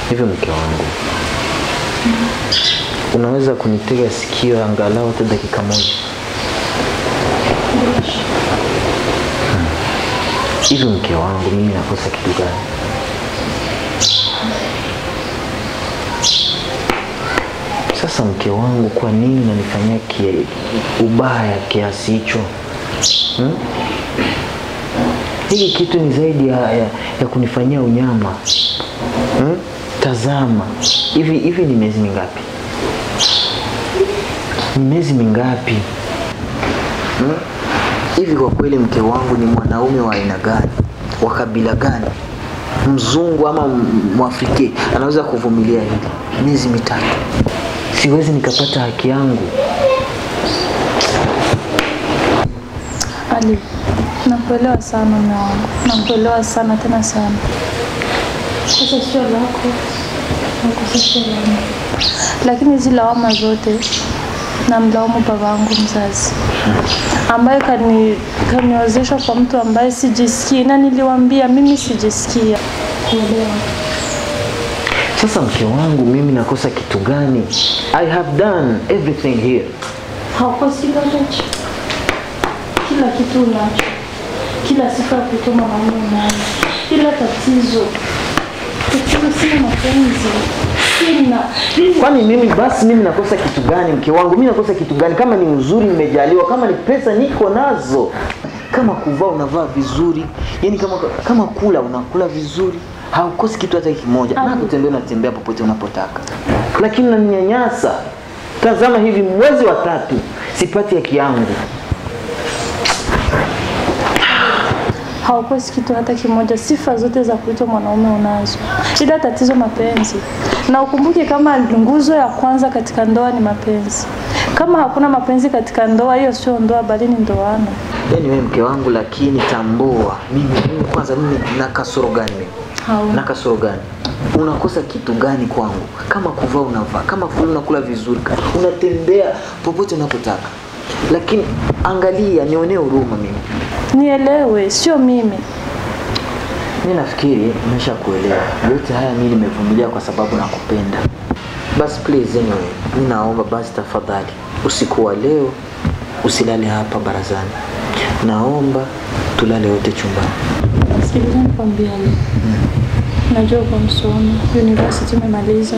Hivyo mke wangu, unaweza kunitega sikio angalau hata dakika moja? Hivyo mke wangu, mimi nakosa kitu gani? Sasa mke wangu, kwa nini unanifanyia ubaya kiasi hicho? Hiki kitu ni zaidi ya kunifanyia unyama. Tazama, hivi ni miezi mingapi? Miezi mingapi? Hivi kwa kweli mke wangu ni mwanaume wa aina gani? Wa kabila gani? Mzungu ama Mwafrika anaweza kuvumilia hili? Miezi mitatu. Siwezi nikapata haki yangu. Ali, nakuelewa sana mume wangu. Nakuelewa sana tena sana. Sasa sio lako. Sasa langu. Lakini hizi lawama zote namlaumu babangu mzazi, ambaye kaniozesha kwa mtu ambaye sijisikii, na niliwaambia mimi sijisikii. Sasa mke wangu, mimi nakosa kitu gani? I have done everything here. Haukosi lolote. Kila kitu unacho. Kila sifa kutoka mwanaume unayo. Ila tatizo sina mapenzi. Kwani mimi nakosa kitu gani mke wangu? Mimi nakosa kitu gani? Kama ni uzuri nimejaliwa, kama ni pesa niko nazo, kama kuvaa unavaa vizuri, yani kama kula unakula vizuri, haukosi kitu hata kimoja. Na kutembea unatembea popote unapotaka. Lakini unaninyanyasa. Tazama hivi mwezi wa 3 sipati haki yangu. Haukosi kitu hata kimoja. Sifa zote za kuitwa mwanaume unazo. Ila tatizo mapenzi. Na ukumbuke kama nguzo ya kwanza katika ndoa ni mapenzi. Kama hakuna mapenzi katika ndoa, hiyo sio ndoa bali ni ndoano. Yaani wewe mke wangu, lakini tambua mimi kwanza na kasoro gani mimi? Na kasoro gani? Unakosa kitu gani kwangu? Kama kuvaa unavaa, kama kula unakula vizuri, unatembea popote unapotaka. Lakini angalia, nionee huruma mimi. Nielewe, sio mimi. Mimi nafikiri nimeshakuelewa. Yote haya mimi nimevumilia kwa sababu nakupenda. Basi please anyway, mimi naomba basi tafadhali usiku wa leo usilale hapa barazani. Naomba tulale wote chumbani. Sikiliza nikwambie leo. Najua uko msomi, university umemaliza.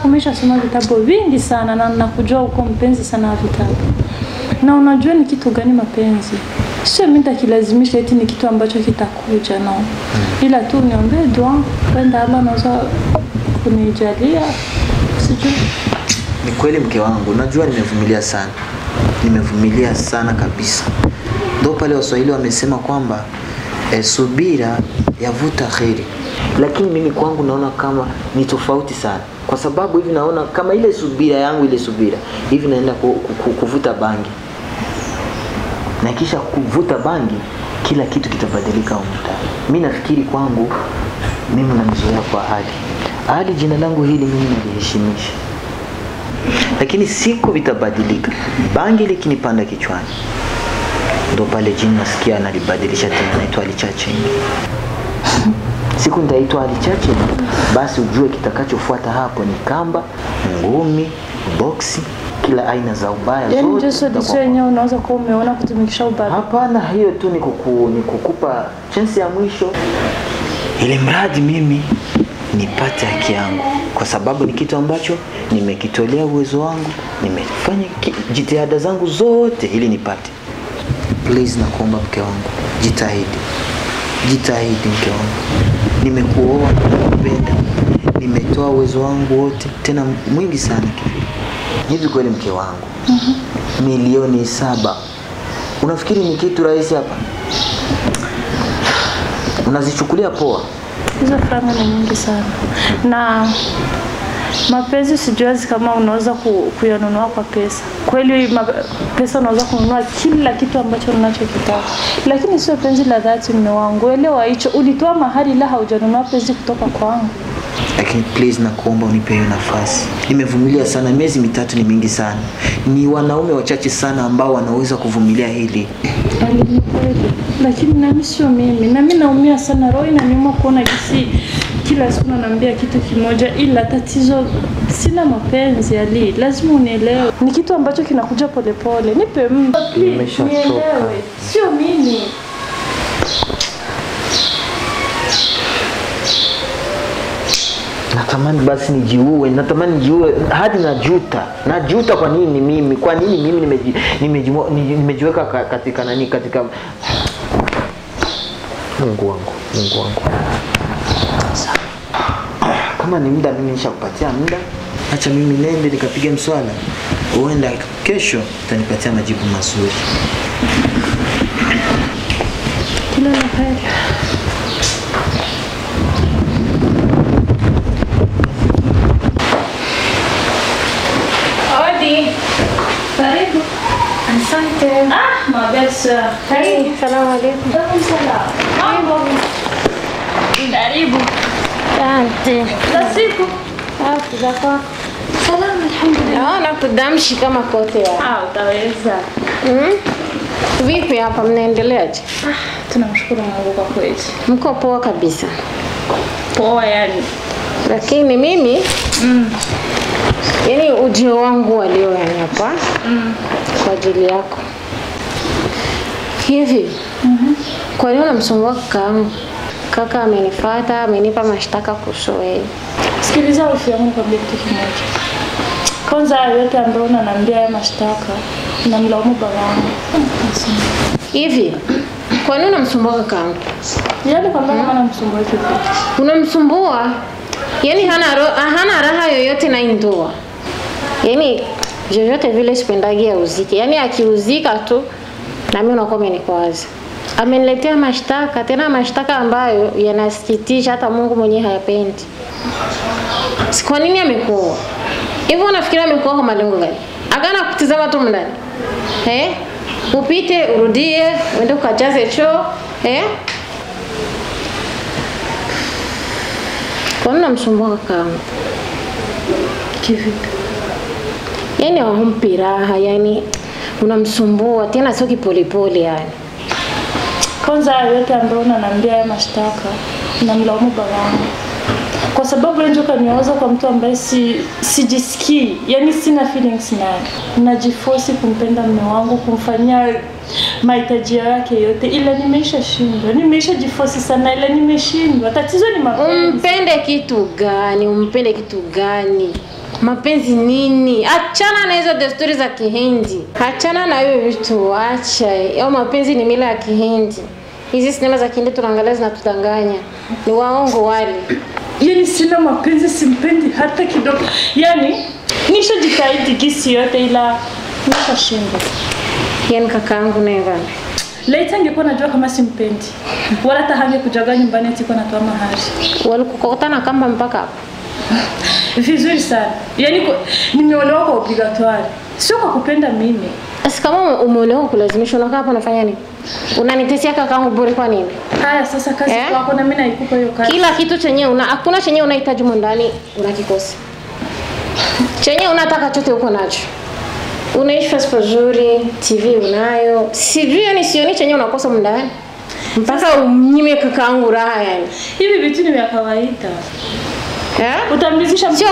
Umeshasoma vitabu vingi sana na nakujua uko mpenzi sana wa vitabu. Na unajua ni kitu gani mapenzi? Sio mimi nitakilazimisha eti ni kitu ambacho kitakuja no. Ila tu niombe dua, kwenda Allah anaweza kunijalia. Sijui. Ni kweli mke wangu, najua nimevumilia sana. Nimevumilia sana kabisa. Ndio pale Waswahili wamesema kwamba subira yavuta kheri. Lakini mimi kwangu naona kama ni tofauti sana. Kwa sababu hivi naona kama ile subira hivi naenda kuvuta bangi. Na kisha kuvuta bangi, kila kitu kitabadilika huko. Mimi nafikiri kwangu mimi nanizoea kwa ahadi jina langu hili mimi naliheshimisha. Lakini siku vitabadilika, bangi likinipanda kichwani, ndo pale jini nasikia analibadilisha tena, naitwa Alichache. Siku nitaitwa Alichache, basi ujue kitakachofuata hapo ni kamba, ngumi, boxi, kila aina za ubaya zote. Yaani Yesu ndiye yenyewe unaweza kuwa umeona kutumikisha ubaya. Hapana, hiyo tu ni kukupa chance ya mwisho. Ile mradi mimi nipate haki yangu, kwa sababu ni kitu ambacho nimekitolea uwezo wangu, nimefanya jitihada zangu zote ili nipate. Please nakuomba mke wangu, jitahidi mke wangu. Nimekuoa, nakupenda, nimetoa uwezo wangu wote, tena mwingi sana hivi kweli mke wangu. Milioni 7. Unafikiri ni kitu rahisi hapa? Unazichukulia poa? Hizo franga ni nyingi sana. Na mapenzi sijuazi kama unaweza kuyanunua kwa pesa. Kweli pesa unaweza kununua kila kitu ambacho unachokitaka. Lakini sio penzi la dhati mume wangu. Elewa hicho, ulitoa mahali la haujanunua penzi kutoka kwangu. Lakini please nakuomba unipe hiyo nafasi. Nimevumilia sana, miezi 3 ni mingi sana. Ni wanaume wachache sana ambao wanaweza kuvumilia hili. Lakini nami sio mimi. Na mimi naumia sana, roho inaniuma kuona jinsi kila siku unaniambia kitu kimoja, ila tatizo sina mapenzi Ali. Lazima unielewe. Ni kitu ambacho kinakuja polepole. Nipe muda. Nielewe. Sio mimi. Natamani basi nijiue, hadi najuta kwa nini mimi? Kwa nini mimi nimejiweka katika nani, katika Mungu wangu. Kama ni muda mimi nishakupatia muda. Acha mimi nende nikapige mswala. Uenda kesho utanipatia majibu mazuri. Kila la heri. Karibu. Asante. Mabesa. Karibu. Salamu alaykum. Salamu. Mambo. Karibu. Asante. Za siku. Za kwako. Salamu alhamdulillah. Naona kudamshi kama kote ya. Utaweza. Vipi hapa mnaendeleaje? Tunamshukuru Mungu kwa kweli. Mko poa kabisa. Poa yani. Lakini mimi yani ujio wangu wa leo yani hapa kwa ajili yako. Hivi kwa nini unamsumbua kakaangu? Kaka amenifuata, amenipa mashtaka kuhusu wewe. Sikiliza wifi yangu kwa kitu kimoja. Kwanza yote ambayo unaniambia mashtaka namlaumu babangu. Hivi kwa nini unamsumbua kakaangu? Yaani kwa maana namsumbua vipi? Unamsumbua? Yaani hana raha yoyote na ndoa. Yaani yoyote vile sipendagi auzike. Yaani akiuzika tu na mimi nakuwa umenikwaza. Ameniletea mashtaka, tena mashtaka ambayo yanasikitisha, hata Mungu mwenyewe hayapendi. Kwa nini amekuoa? Hivyo unafikiri amekuoa kwa malengo gani? Akana kutizama tu ndani. Upite, urudie, uende ukajaze choo, Kwa nini unamsumbua kakaangu? Kivipi? Yaani hawampi raha, yani unamsumbua tena sio kipolepole yani. Kwanza yote ambayo unaniambia mashtaka namlaumu babangu. Kwa sababu ndio kanioza kwa mtu ambaye sijisikii, yani sina feelings naye. Najiforce kumpenda mume wangu, kumfanyia mahitaji yake yote, ila nimeshashindwa. Nimeshajiforce sana ila nimeshindwa. Tatizo ni mapenzi. Umpende kitu gani? Mapenzi nini? Achana na hizo desturi za Kihindi. Achana na hiyo vitu, acha. Hiyo mapenzi ni mila ya Kihindi. Hizi sinema za Kihindi tunaangalia zinatudanganya. Ni waongo wale. Yaani sina mapenzi, simpendi hata kidogo. Yaani nishajitahidi gisi yote ila nishashindwa. Yaani kakaangu never. Laita angekuwa najua kama simpendi. Wala hata hangekujaga nyumbani eti kwa natoa mahari. Walikukokotana kamba mpaka hapo. Vizuri sana. Yaani nimeolewa kwa obligatoire. Sio kwa kupenda mimi. Sasa kama umeolewa kulazimisha unakaa hapa unafanya nini? Unanitetea kakaangu bure kwa nini? Haya sasa kazi yako na mimi naikupa hiyo kazi. Kila kitu chenye hakuna chenye unahitaji ndani unakikosa. Chenye unataka chote uko nacho. Unaishi fast nzuri, TV unayo. Sijui yani sioni chenye unakosa ndani. Mpaka umnyime kakaangu raha yani. Hivi vitu ni vya kawaida. Utamridhisha mtu. Sio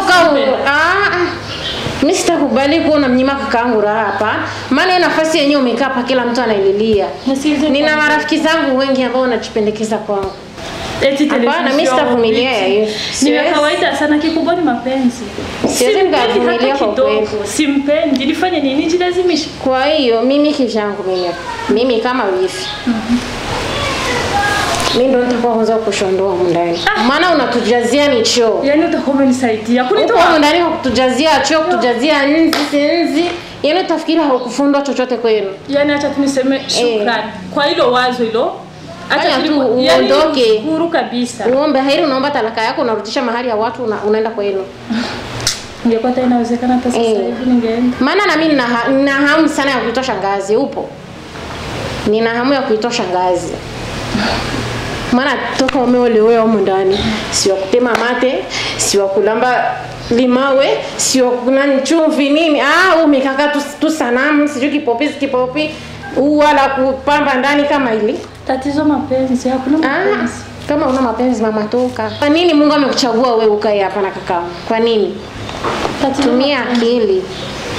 mimi sitakubali kuona mnyima kakaangu raha hapa. Maana hiyo nafasi yenyewe umekaa hapa kila mtu anaililia. Nina marafiki zangu wengi ambao wanajipendekeza kwangu. Eti hapana, mimi sitavumilia hiyo. Ni kawaida sana, kikubwa ni mapenzi. Siwezi kuvumilia kwa kweli. Simpendi, nifanye nini? Nijilazimishe. Kwa hiyo mimi kivyangu mimi kama wifi. Mimi ndo nitakuwa kwanza kushondoa ndani. Maana unatujazia ni choo. Yaani utakuwa umenisaidia. Kunitoa ndani kwa kutujazia choo, kutujazia nzi. Yaani utafikiri haukufundwa chochote kwenu. Yaani acha tuniseme shukrani. Kwa hilo wazo hilo. Acha tu uondoke. Huru kabisa. Uombe heri, unaomba talaka yako, unarudisha mahali ya watu, unaenda kwenu. Ingekuwa tena inawezekana hata sasa hivi ningeenda. Maana na mimi nina hamu sana ya kuitoa shangazi, upo? Nina hamu ya kuitoa shangazi. Maana toka umeolewa huko ndani, si wa kutema mate, si wa kulamba limawe, si wa kunani chumvi nini. Umekaka tu sanamu, sijui kipopi, wala kupamba ndani kama hili. Tatizo mapenzi, hakuna mapenzi. Kama una mapenzi mama toka. Kwa nini Mungu amekuchagua wewe ukae hapa na kakao? Kwa nini? Tumia akili.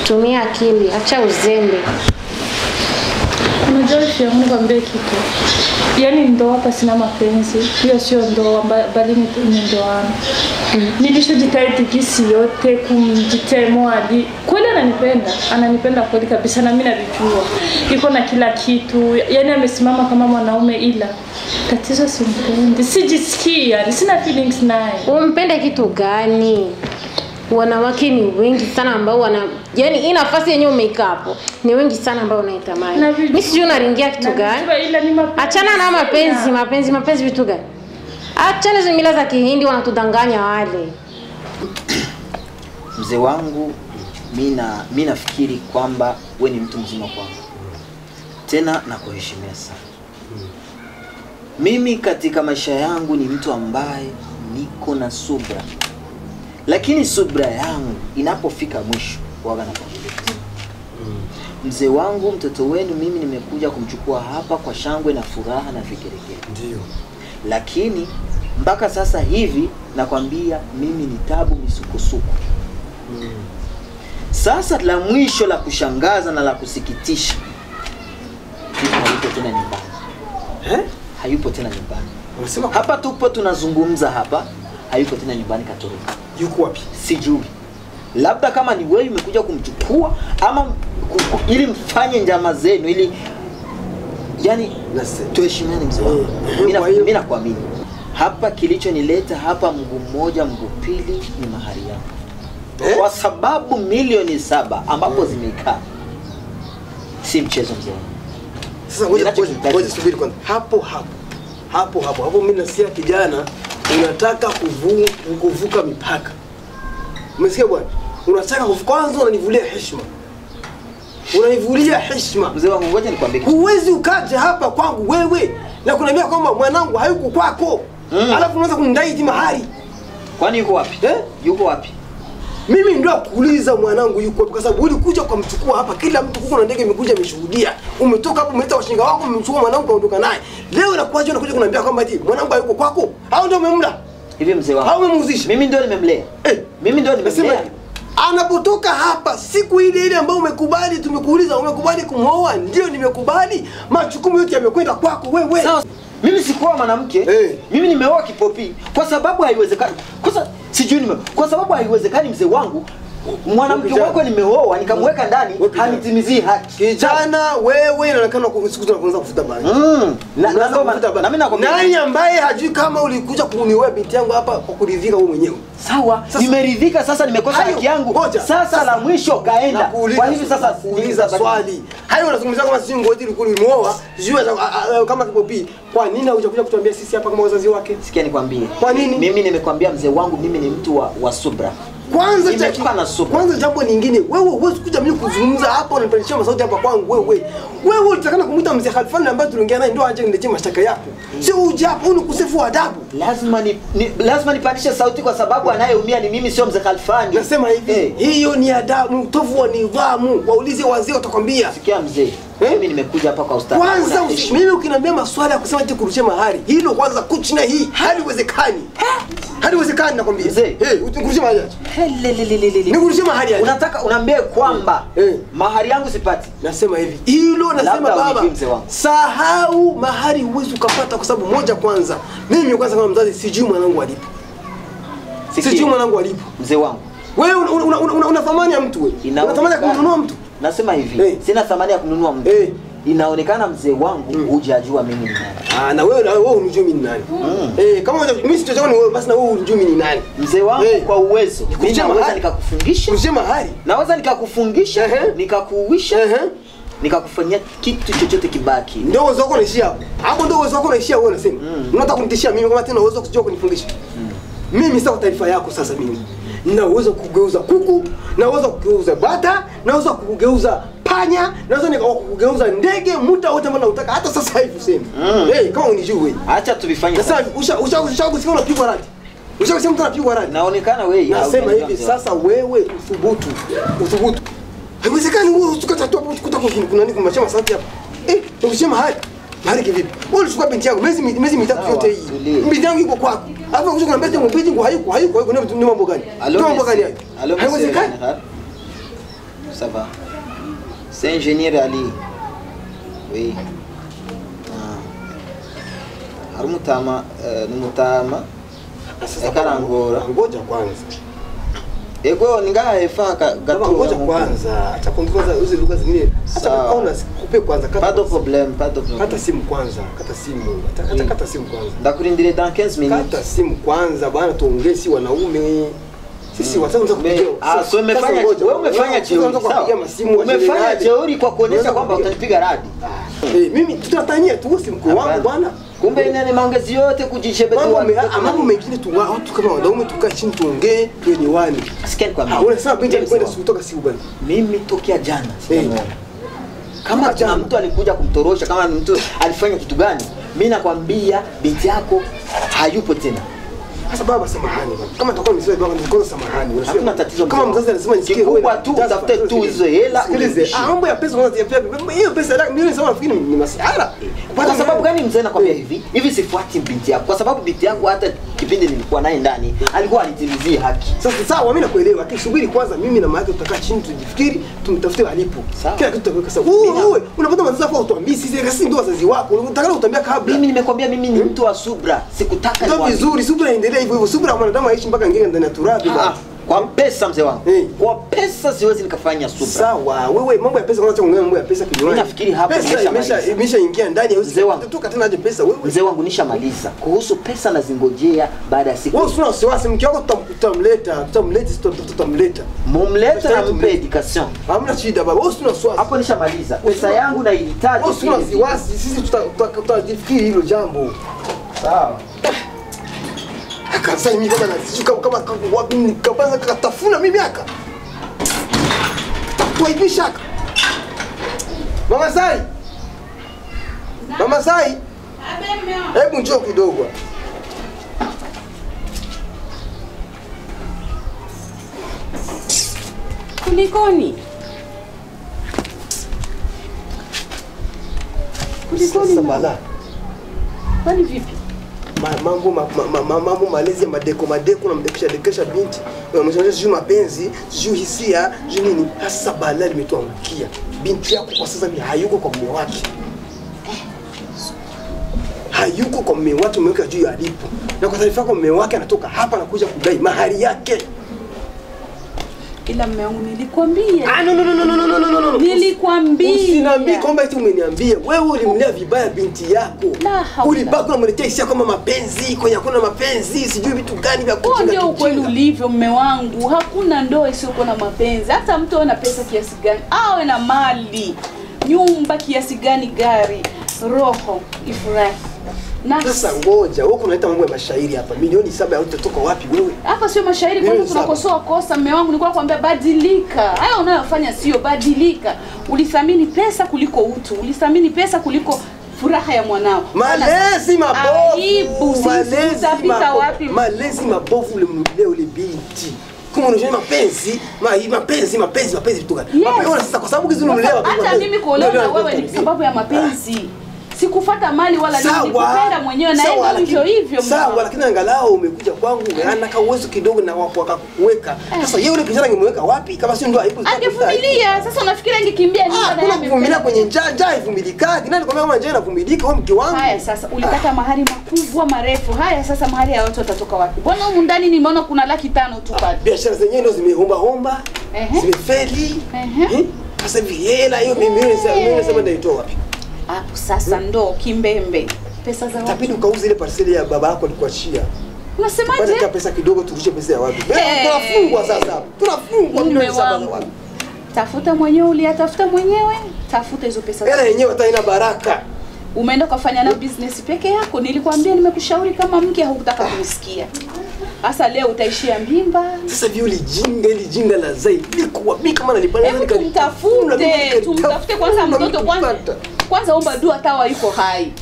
Tumia akili, acha uzembe. Unajua Mungu nikwambie kitu. Yaani ndoa hapa sina mapenzi. Hiyo sio ndoa bali ni ndoa. Nilishajitahidi kisi yote kumjitemo hadi kweli ananipenda kweli kabisa na mimi nalijua. Yuko na kila kitu. Yaani amesimama kama mwanaume ila tatizo simpendi. Sijisikia, sina feelings naye. Umpende kitu gani? Wanawake ni wengi sana ambao yani hii nafasi yenyewe umeika hapo. Ni wengi sana ambao wanaitamani. Mimi sijui unaringia kitu gani? Achana na mapenzi vitu gani? Achana hizo mila za Kihindi wanatudanganya wale. Mzee wangu, mimi nafikiri kwamba wewe ni mtu mzima kwangu. Tena nakuheshimia sana. Mimi katika maisha yangu ni mtu ambaye niko na subra. Lakini subra yangu inapofika mwisho huwa nakwambia. Mzee wangu, mtoto wenu mimi nimekuja kumchukua hapa kwa shangwe na furaha na vigeregere. Ndio. Lakini mpaka sasa hivi nakwambia mimi ni tabu misukosuko. Sasa la mwisho la kushangaza na la kusikitisha. Hayupo tena nyumbani. Hayupo tena nyumbani. Unasema hapa tupo tunazungumza hapa, hayupo tena nyumbani katoroka. Yuko wapi? Sijui. Labda kama ni wewe umekuja kumchukua ama ili mfanye njama zenu ili yani tuheshimiane mzee wangu. Mimi nakuamini. Hapa kilichonileta hapa mguu mmoja mguu pili ni mahari yangu. Kwa sababu milioni 7 ambapo zimekaa. Si mchezo mzee wangu. Sasa ngoja subiri kwanza. Hapo mimi nasikia kijana unataka kuvuka mipaka. Umesikia bwana? Unataka kwanza unanivulia heshima. Unanivulia heshima. Mzee wangu ngoja nikwambie. Huwezi ukaja hapa kwangu wewe na kuniambia kwamba mwanangu hayuko kwako. Alafu unaanza kunidai mahari. Kwani yuko wapi? Yuko wapi? Mimi ndio kuuliza mwanangu yuko wapi kwa sababu ulikuja kumchukua hapa, kila mtu kuko na ndege imekuja imeshuhudia. Umetoka hapo umeleta washinga wako umemchukua mwanangu kaondoka naye. Leo inakuaje unakuja kuniambia kwamba eti mwanangu hayuko kwako? Au ndio umemla? Hivi mzee wangu. Au umemuzisha? Mimi ndio nimemlea. Mimi ndio nimemlea. Anapotoka hapa siku ile ambayo umekubali, tumekuuliza umekubali kumwoa, ndio nimekubali. Majukumu yote yamekwenda kwako wewe. Sawa. Mimi sikuwa mwanamke. Mimi nimeoa kipopi kwa sababu haiwezekani. Kwa sababu haiwezekani mzee wangu. Mwanamke wako nimeoa nikamweka ndani hanitimizii haki. Kijana wewe inaonekana siku tunaanza kufuta bangi. Na mimi nakwambia nani ambaye hajui kama ulikuja kunioa binti yangu hapa kwa kuridhika wewe mwenyewe. Sawa, nimeridhika sasa nimekosa haki yangu. Sasa la mwisho kaenda. Kwa hivi sasa kuuliza swali. Hayo unazungumzia kama sisi ngoti ulimuoa, sijui kama kipopi. Kwa nini hujakuja kutuambia sisi hapa kama wazazi wake? Sikia nikwambie. Kwa nini? Mimi nimekwambia mzee wangu mimi ni mtu wa subra. Kwanza jambo lingine, wewe huwezi kuja mimi kuzungumza hapa unanipandishia masauti hapa kwangu wewe. Wewe ulitakana kumuita mzee Khalfan ambaye tuliongea naye ndio aje niletee mashtaka yako. Sio uje hapa unikusefu adabu. Lazima nipandishe sauti kwa sababu anayeumia ni mimi sio mzee Khalfan. Nasema hivi, hiyo ni adabu, utovu wa nidhamu. Waulize wazee watakwambia. Sikia mzee. Mimi nimekuja hapa kwa ustadi. Kwanza mimi ukiniambia maswali ya kusema eti kurushia mahari, hilo kwanza kuchina hii haliwezekani. Haliwezekani nakwambia. Mzee, ukurushia mahari. Nikurushia mahari. Unataka unaambie kwamba mahari yangu sipati. Nasema hivi. Hilo nasema baba. Sahau mahari huwezi ukapata kwa sababu moja kwanza. Mimi kwanza kama mzazi sijui mwanangu alipo. Sijui mwanangu alipo. Mzee wangu. Wewe una thamani ya mtu wewe. Una thamani ya kununua mtu. Nasema hivi, sina thamani ya kununua mtu. Inaonekana mzee wangu hujajua mimi ni nani. Na wewe unajua mimi ni nani. Kama mimi sitojua ni wewe basi na wewe unajua mimi ni nani. Mzee wangu kwa uwezo, mimi naweza nikakufungisha. Kurushia mahari. Naweza nikakufungisha, nikakuuisha. Nikakufanyia kitu chochote kibaki. Ndio uwezo wako unaishia hapo. Hapo ndio uwezo wako unaishia wewe unasema. Unataka kunitishia mimi kama tena uwezo kujua kunifungisha. Mimi sasa taarifa yako sasa mimi. Nina uwezo kugeuza kuku, na uwezo kugeuza bata, na uwezo kugeuza panya, na uwezo kugeuza ndege, muda wote ambao unataka hata sasa hivi useme. Kama unijui wewe. Acha tuvifanye. Sasa ushakusikia unapigwa radi. Ushakusikia mtu anapigwa radi. Naonekana wewe. Nasema hivi sasa wewe uthubutu. Haiwezekani wewe usikata tu hapo kuta kuna nini kumachama sauti hapa. Unasema haya. Mahari kivipi? Wewe ulichukua binti yako miezi mitatu yote hii. Binti yangu iko kwako. Hapo ukisha kuna binti yangu hayuko ni mambo gani? Ni mambo gani hayo? Haiwezekani. Ça va. C'est ingénieur Ali. Oui. Harumutama numutama ekarangora. Ngoja kwanza. Ego ningaha efa gato. Ngoja kwanza. Acha kwanza uze lugha zingine. Acha kaona kupe kwanza kata. Pas de problème, pas de problème. Kata simu kwanza. Kata simu. Kata simu kwanza. Ndakurindire dans 15 minutes. Kata simu kwanza bwana, tuongee si wanaume. Sisi wataanza kupiga. So umefanya wewe umefanya jeuri. Umefanya jeuri kwa kuonesha kwamba utanipiga radi. Mimi tutatania tu si mkuu wangu bwana. Kumbe nani maongezi yote kujishebetu mambo mengine tu watu kama wanaume tukaa chini tuongee tuelewane. Sikia kwa mimi. Unasema binti alikwenda kutoka siku gani? Mimi tokea jana sijamuona. Kama jana mtu alikuja kumtorosha, kama mtu alifanya kitu gani, mimi nakwambia binti yako hayupo tena. Sasa baba samahani baba. Kama tutakuwa msiwe baba nikosa samahani. Hakuna tatizo. Kama mzazi anasema nisikie wewe tu utafute tu hizo hela. Sikilize. Mambo ya pesa kwanza hiyo pesa yako mimi nasema nafikiri ni masiara. Kwa sababu gani mzee nakwambia hivi sifuati binti yako. Kwa sababu binti yangu hata kipindi nilikuwa naye ndani alikuwa anitimizia haki. Sasa sawa mimi nakuelewa. Lakini subiri kwanza mimi na maana tutakaa chini tujifikiri tumtafute alipo. Kila kitu tutaweka sawa. Wewe unapata mazazi kwa utuambie sisi kasi ndio wazazi wako. Unataka utambia kabla. Mimi nimekwambia mimi ni mtu wa subra. Sikutaka ndio vizuri subra endelee hivyo subra mwanadamu aishi mpaka ngenge ndani ya turabi bwana. Kwa pesa mzee wangu. Kwa pesa siwezi nikafanya subra. Sawa, wewe mambo ya pesa kwanza ongea mambo ya pesa kinywaji. Mimi nafikiri hapa imeshaingia ndani ya mzee wangu. Tutoka tena aje pesa wewe. Mzee wangu nishamaliza. Kuhusu pesa nazingojea baada ya siku. Wewe usina wasiwasi mke wako tutamleta. Mumleta na mpe education. Hamna shida baba. Wewe usina wasiwasi. Hapo nishamaliza. Pesa yangu na ilitaji. Wewe usina wasiwasi. Sisi tutajifikiri hilo jambo. Sawa. Sasa mimi kama nashuka kama wapi kabanza katafuna mimi aka. Tuaibisha aka. Mama Sai. Mama Sai. Hebu njoo kidogo. Kulikoni? Sasa bala. Kwani vipi? Mambo malezi ya madeko na mdekesha binti. Unamwonyesha sijui mapenzi, sijui hisia, sijui nini. Sasa bala limetuangukia. Binti yako kwa sasa ni hayuko kwa mume wake. Hayuko kwa mume wake, umeweka juu ya alipo. Na kwa taarifa yako mume wake anatoka hapa na kuja kudai mahari yake. Ila mume wangu nilikwambia. No. Nilikwambia. Usiniambie kwamba eti umeniambia. Wewe ulimlea vibaya binti yako. Ulibaki unamletea hisia kama mapenzi, kwenye hakuna mapenzi, sijui vitu gani vya kujenga. Ndio ukweli ulivyo mume wangu. Hakuna ndoa isiyokuwa na mapenzi. Hata mtu ana pesa kiasi gani, awe na mali, nyumba kiasi gani, gari, roho ifurahi. Sasa ngoja, wewe unaleta mambo ya mashairi hapa. Milioni 7 utatoka wapi wewe? Hapa sio mashairi, kwanza tunakosoa kosa mume wangu. Nilikuwa nakwambia badilika. Haya unayofanya sio, badilika. Ulithamini pesa kuliko utu. Ulithamini pesa kuliko furaha ya mwanao. Malezi mabovu. Utapita wapi? Malezi mabovu ulimlea ule binti. Kama unajua mapenzi vitu gani? Mapenzi sasa kwa sababu kizi unamlea. Hata mimi kuolewa na wewe ni sababu ya mapenzi. Sikufuata mali wala nini, nikupenda mwenyewe na yeye hivyo. Sawa, lakini angalau umekuja kwangu, umeana ka uwezo kidogo na wakakuweka. Sasa yeye yule kijana angemweka wapi kama sio ndio aibu? Angevumilia. Sasa unafikiri angekimbia nini baada ya kuvumilia kwenye njaa ivumilika? Nani kwambia kama njaa inavumilika wewe mke wangu? Haya sasa ulitaka mahari makubwa marefu. Haya sasa mahari ya watu watatoka wapi? Mbona huko ndani nimeona kuna 500,000 tu pale. Biashara zenyewe ndio zimehomba. Zimefeli. Sasa hivi hela hiyo mimi nasema ndaitoa wapi? Hapo sasa ndo kimbembe. Pesa za wapi? Itabidi ukauze ile parcel ya baba yako alikuachia. Unasemaje? Pata pesa kidogo turudishe pesa ya wapi? Tunafungwa sasa hapo. Tunafungwa milioni 7 za wapi? Tafuta mwenyewe, uliyatafuta mwenyewe. Tafuta hizo pesa. Hela yenyewe hata ina baraka. Umeenda kufanya na business peke yako. Nilikwambia nimekushauri kama mke hukutaka kunisikia. Sasa leo utaishia mimba. Sasa vile jinga la zaidi. Liko wapi kama nalipana nani tumtafute kwanza mtoto kwanza omba dua tawa yuko hai.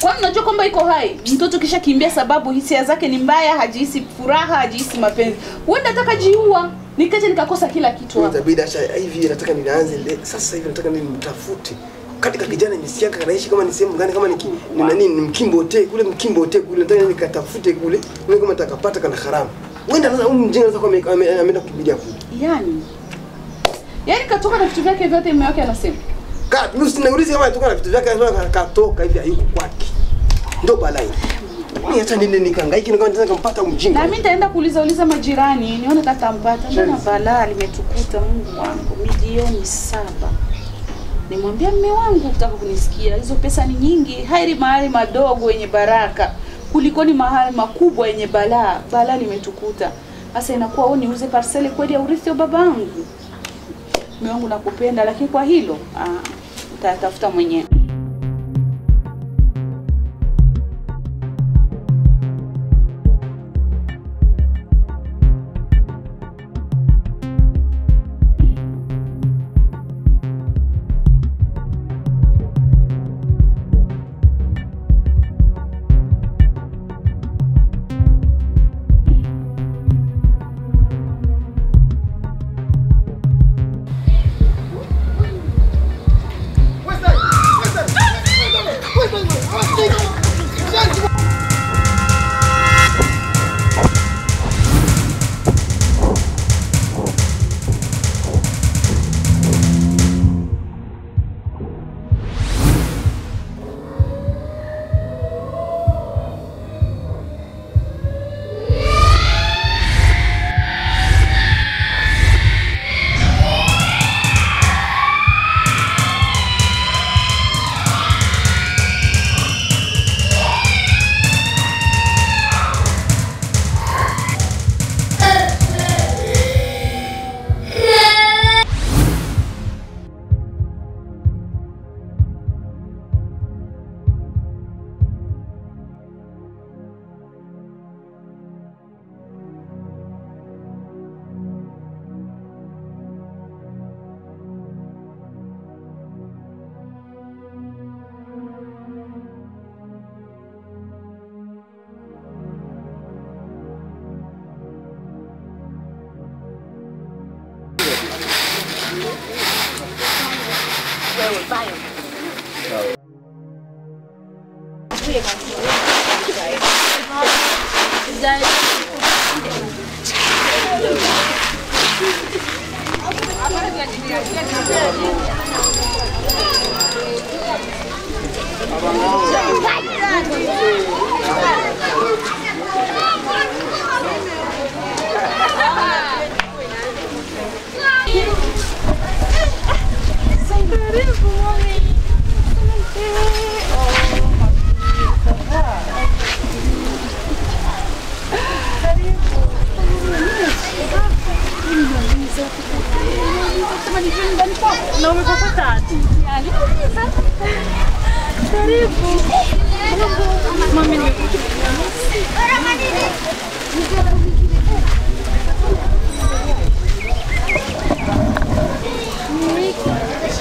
Kwani unajua kwamba iko hai? Mtoto kisha kimbia sababu hisia zake ni mbaya, hajihisi furaha, hajihisi mapenzi. Huenda nataka jiua. Nikaje nikakosa kila kitu hapo. Itabidi acha hivi nataka nianze sasa hivi nataka nimtafute. katika kijana nisikia kanaishi kama ni sehemu gani, kama ni nani, ni Mkimbote kule, Mkimbote kule, nataka nikatafute kule, mimi kama nitakapata kana haramu. Wenda sasa mjinga sasa kwa ameenda kukibidia kule. Yaani katoka na vitu vyake vyote, mume wake anasema. Mimi usiniulize kama atoka na vitu vyake, anasema katoka hivi hayuko kwake. Ndio balai. Mimi hata nini nikangaiki kama nitaka kumpata mjinga. Na mimi nitaenda kuuliza majirani nione kama tampata. Mbona balaa limetukuta, Mungu wangu, milioni 7. Nimwambia mume wangu kutaka kunisikia, hizo pesa ni nyingi, hairi mahali madogo yenye baraka kulikoni mahali makubwa yenye balaa. Balaa limetukuta. Sasa inakuwa au niuze parcele kweli ya urithi wa babangu. Mume wangu nakupenda, lakini kwa hilo nitatafuta mwenyewe.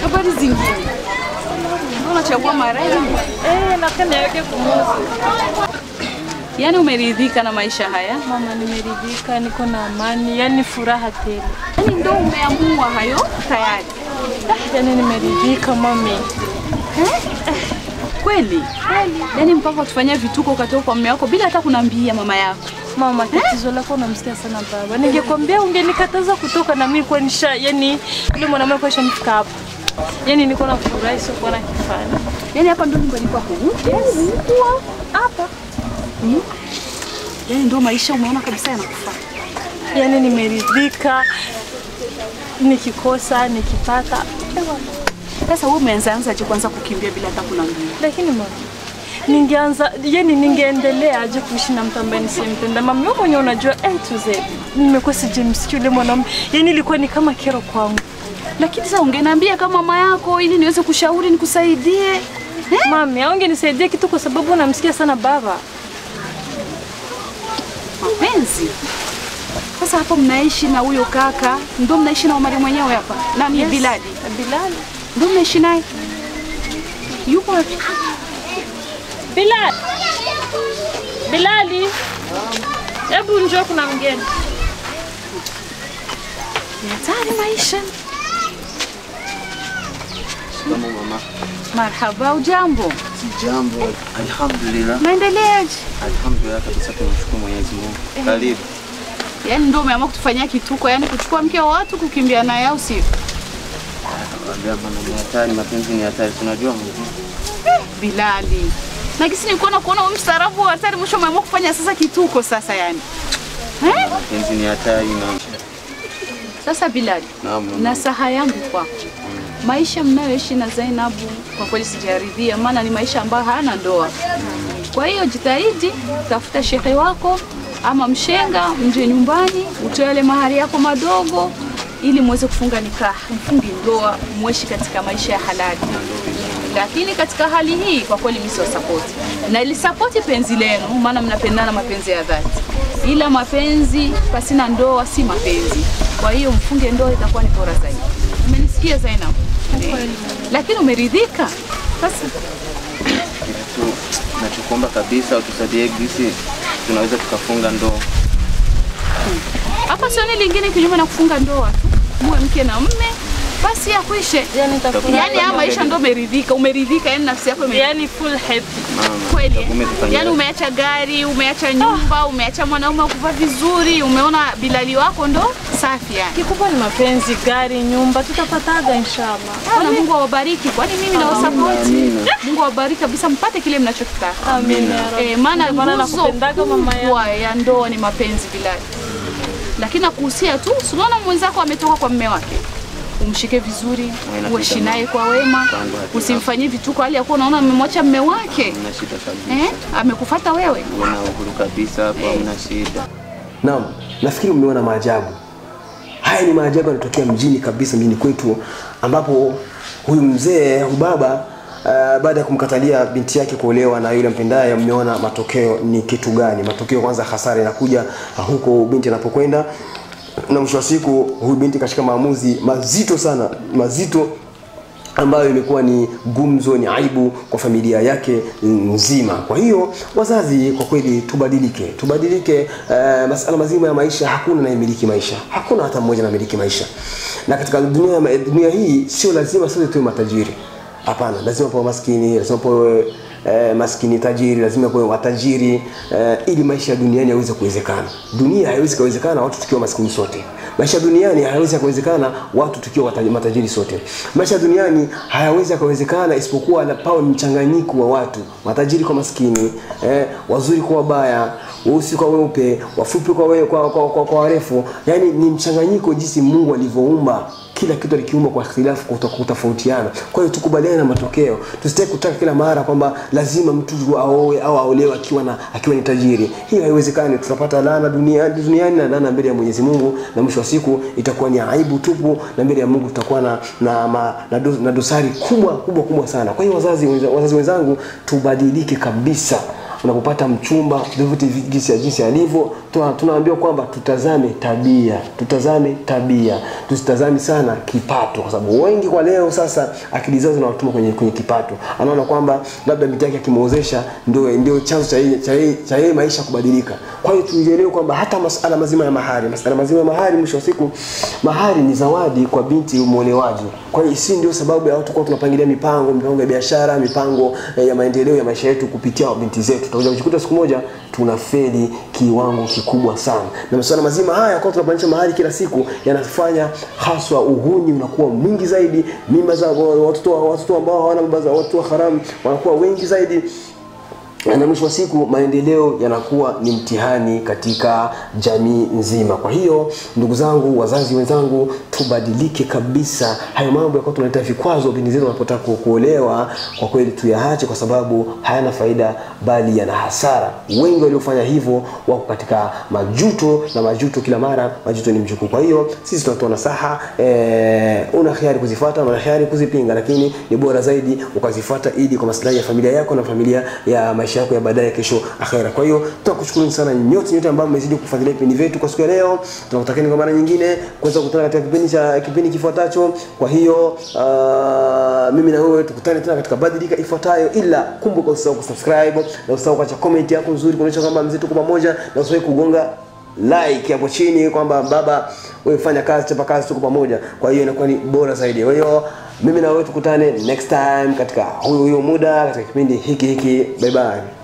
Habari zingine. Unachagua marehemu? Napenda yake kumuzi. Yaani umeridhika na maisha haya? Mama, nimeridhika, niko na amani, yani furaha tele. Yaani ndio umeamua hayo tayari? Yani nimeridhika mami. Kweli? Yaani mpaka utufanyia vituko ukatoka kwa mume wako bila hata kunambia mama yako. Mama, tatizo lako unamsikia sana baba. Ningekwambia ungenikataza kutoka na mimi kwa nisha, yani yule mwanamume kwa shanifika hapa. Yani niko na furaha sio kwa na kifani. Yaani hapa ndio nyumbani kwako? Yes. Hapa. Yaani ndio maisha umeona kabisa yanakufaa. Yani nimeridhika. Nikikosa, nikipata. Sasa wewe umeanza kwanza kukimbia bila hata kunambia. Lakini mama, ningeanza, yani ningeendelea aje kuishi na mtu ambaye nisimpenda. Mama, wewe mwenyewe unajua to Z. Nimekuwa sijamsikia yule mwanamume. Yani ilikuwa ni kama kero kwangu. Lakini sasa ungeniambia kama mama yako ili niweze kushauri nikusaidie. Mami, ungenisaidia kitu kwa sababu namsikia sana baba. Mapenzi. Sasa hapo mnaishi na huyo kaka, ndio mnaishi na Omari mwenyewe hapa. Nani? Yes. Bilali. Bilali. Ndio mnaishi naye. Yuko wapi? Bilali. Bilali. Hebu njoo kuna mgeni. Ni hatari maisha. Mama. Marhaba, ujambo? Jambo, alhamdulillah. Naendeleaje? Alhamdulillah kabisa, tunamshukuru Mwenyezi Mungu. Karibu. Yaani ndio umeamua kutufanyia kituko, yani kuchukua mke wa watu kukimbia naye au sio? Naambia bana, ni hatari, mapenzi ni hatari, tunajua Mungu. Bilali. Na kisi nilikuwa nakuona wewe mstaarabu wa hatari, mwisho umeamua kufanya sasa kituko sasa yani. Mapenzi ni hatari na sasa Bilali. Naam. Nasaha yangu kwako. Maisha mnayoishi na Zainabu kwa kweli sijaridhia, maana ni maisha ambayo hayana ndoa. Kwa hiyo jitahidi, tafuta shehe wako ama mshenga, mje nyumbani, utoe ile mahari yako madogo ili muweze kufunga nikaha, mfungi ndoa, muishi katika maisha ya halali. Lakini katika hali hii kwa kweli mimi support. Na ili support penzi lenu, maana mnapendana mapenzi ya dhati. Ila mapenzi pasina ndoa si mapenzi. Kwa hiyo mfunge ndoa itakuwa ni bora zaidi. Umenisikia Zainab? Lakini umeridhika? Sasa nachokuomba kabisa utusaidie gisi tunaweza tukafunga ndoa. Hapa sio nini lingine kinyume na kufunga ndoa tu. Muwe mke na mume basi ya kuishe. Yani haya maisha ndio umeridhika, yani nafsi yako yani full happy. Kweli. Yani umeacha gari, umeacha nyumba, umeacha mwanaume kuvaa vizuri, umeona Bilali wako ndo safi yani. Kikubwa ni mapenzi, gari, nyumba, tutapataga inshallah. Na Mungu awabariki. Kwani mimi na support. Mungu awabariki kabisa, mpate kile mnachokitaka. Amina. Maana nakupendaga mama yangu. Ya ndoa ni mapenzi Bilali. Lakini nakuhusia tu, unaona mwenzako ametoka kwa mume wake. Umshike vizuri, uishi naye kwa wema, usimfanyie vituko hali ya kuwa unaona amemwacha mume wake. Amekufuata wewe. Una uhuru kabisa hapa, una shida. Naam, nafikiri umeona maajabu. Haya ni maajabu yanatokea mjini kabisa, mjini kwetu, ambapo huyu mzee, huyu baba baada ya kumkatalia binti yake kuolewa na yule mpendaye, mmeona matokeo ni kitu gani? Matokeo kwanza, hasara inakuja huko binti anapokwenda, na mwisho wa siku huyu binti kashika maamuzi mazito sana, mazito ambayo imekuwa ni gumzo, ni aibu kwa familia yake nzima. Kwa hiyo wazazi, kwa kweli tubadilike. Masuala mazima ya maisha, hakuna anayemiliki maisha, hakuna hata mmoja anamiliki maisha. Na katika dunia hii sio lazima sote tuwe matajiri. Hapana, lazima pawe maskini, lazima pawe maskini tajiri, lazima pawe watajiri, ili maisha duniani yaweze kuwezekana. Dunia haiwezi kuwezekana watu tukiwa maskini sote. Maisha duniani hayawezi kuwezekana watu tukiwa matajiri sote. Maisha duniani hayawezi kuwezekana isipokuwa na pawe mchanganyiko wa watu, matajiri kwa maskini, wazuri kwa wabaya, weusi kwa weupe, wafupi kwa warefu. Yani ni mchanganyiko jinsi Mungu alivyoumba. Kila kitu alikiumba kwa ikhtilafu, kutofautiana. Kwa hiyo tukubaliane na matokeo. Tusitaki kutaka kila mara kwamba lazima mtu aoe au aolewe akiwa ni tajiri. Hiyo haiwezekani. Tutapata laana duniani na laana mbele ya Mwenyezi Mungu, na mwisho wa siku itakuwa ni aibu tupu, na mbele ya Mungu tutakuwa na dosari kubwa sana. Kwa hiyo wazazi wenzangu, tubadilike kabisa. Unapopata mchumba, vyovyote jinsi alivyo, tunaambiwa kwamba tutazame tabia, tusitazame sana kipato, kwa sababu wengi kwa leo sasa akili zao zinawatuma kwenye kipato. Anaona kwamba labda binti yake akimwozesha ndio chanzo cha yeye maisha kubadilika. Kwa hiyo tuelewe kwamba hata masuala mazima ya mahari, mwisho wa siku mahari ni zawadi kwa binti muolewaji. Kwa hiyo si ndio sababu ya watu kwa tunapangilia mipango ya biashara, mipango ya maendeleo ya maisha yetu kupitia binti zetu. Tutakuja kujikuta siku moja tunafeli kiwango kikubwa sana. Na masuala mazima haya kwa tunapanisha mahali kila siku yanafanya haswa uhuni unakuwa mwingi zaidi, mimba za watoto ambao hawana baba za watu haramu wanakuwa wengi zaidi. Na mwisho wa siku maendeleo yanakuwa ni mtihani katika jamii nzima. Kwa hiyo ndugu zangu, wazazi wenzangu, tubadilike kabisa. Hayo mambo yako tunaleta vikwazo binti zetu wanapotaka kuolewa, kwa kweli tuyaache, kwa sababu hayana faida bali yana hasara. Wengi waliofanya hivyo wako katika majuto, na majuto kila mara, majuto ni mjukuu. Kwa hiyo sisi tunatoa nasaha, una khiari kuzifuata, una khiari kuzipinga, lakini ni bora zaidi ukazifuata ili kwa maslahi ya familia yako na familia ya maisha yako ya baadaye kesho akhera. Kwa hiyo tunakushukuru sana nyote ambao mmezidi kufuatilia vipindi vyetu kwa siku ya leo. Tunakutakieni kwa mara nyingine kuweza kukutana katika kipindi kifuatacho. Kwa hiyo mimi na wewe tukutane tena katika badilika ifuatayo, ila kumbuka usisahau kusubscribe na usisahau kuacha comment yako nzuri kuonyesha kwamba mzee tuko pamoja, na usisahau kugonga like hapo chini kwamba baba wewe fanya kazi, chapa kazi, tuko pamoja. Kwa hiyo inakuwa ni bora zaidi. Kwa hiyo Mimi na wewe tukutane next time katika huyo muda katika kipindi hiki. Bye bye.